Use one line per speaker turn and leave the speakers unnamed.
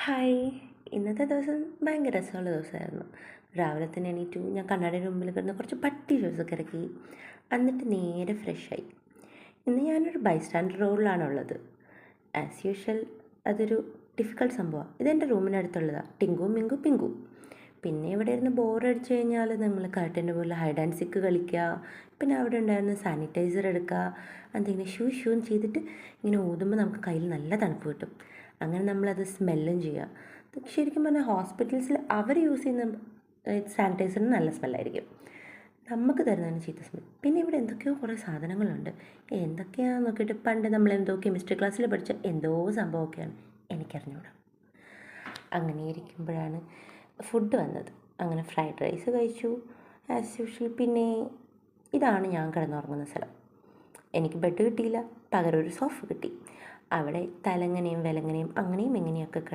Hi. ഇന്നത്തെ ദിവസം ഭയങ്കര രസമുള്ള ദിവസമായിരുന്നു. രാവിലെ തന്നെ എണീറ്റു. ഞാൻ കണ്ണാടിയുടെ മുമ്പിൽ കിടന്ന് കുറച്ച് പട്ടി ഷൂസൊക്കെ ഇറക്കി. എന്നിട്ട് നേരെ ഫ്രഷായി. ഇന്ന് ഞാനൊരു ബൈസ്റ്റാൻഡർ റോളിലാണുള്ളത്. ആസ് യൂഷ്വൽ അതൊരു ഡിഫിക്കൽട്ട് സംഭവമാണ്. ഇതെൻ്റെ റൂമിനടുത്തുള്ളതാണ്. ടിങ്കു മിങ്കു പിങ്കു. പിന്നെ ഇവിടെ ഇരുന്ന് ബോറടിച്ച് കഴിഞ്ഞാൽ നമ്മൾ കർട്ടൻ്റെ മുകളിൽ ഹൈഡ് ആൻഡ് സിക്ക് കളിക്കുക. പിന്നെ അവിടെ ഉണ്ടായിരുന്ന സാനിറ്റൈസർ എടുക്കുക. എന്തെങ്കിലും ഷൂന്ന് ചെയ്തിട്ട് ഇങ്ങനെ ഊതുമ്പോൾ നമുക്ക് കയ്യിൽ നല്ല തണുപ്പ് കിട്ടും. അങ്ങനെ നമ്മളത് സ്മെല്ലും ചെയ്യുക. ശരിക്കും പറഞ്ഞാൽ ഹോസ്പിറ്റൽസിൽ അവർ യൂസ് ചെയ്യുന്ന സാനിറ്റൈസറിന് നല്ല സ്മെല്ലായിരിക്കും. നമുക്ക് തരുന്നതിന് ചീത്ത സ്മെൽ. പിന്നെ ഇവിടെ എന്തൊക്കെയോ കുറേ സാധനങ്ങളുണ്ട്. എന്തൊക്കെയാണെന്ന് നോക്കിയിട്ട് പണ്ട് നമ്മളെന്തോ കെമിസ്ട്രി ക്ലാസ്സിൽ പഠിച്ച എന്തോ സംഭവമൊക്കെയാണ്. എനിക്കറിഞ്ഞൂടാ. അങ്ങനെ ഇരിക്കുമ്പോഴാണ് ഫുഡ് വന്നത്. അങ്ങനെ ഫ്രൈഡ് റൈസ് കഴിച്ചു ആസ് യൂഷ്വൽ. പിന്നെ ഇതാണ് ഞാൻ കിടന്നുറങ്ങുന്ന സ്ഥലം. എനിക്ക് ബെഡ് കിട്ടിയില്ല, പകരം ഒരു സോഫ കിട്ടി. അവിടെ തലങ്ങനെയും വിലങ്ങനെയും അങ്ങനെയും ഇങ്ങനെയൊക്കെ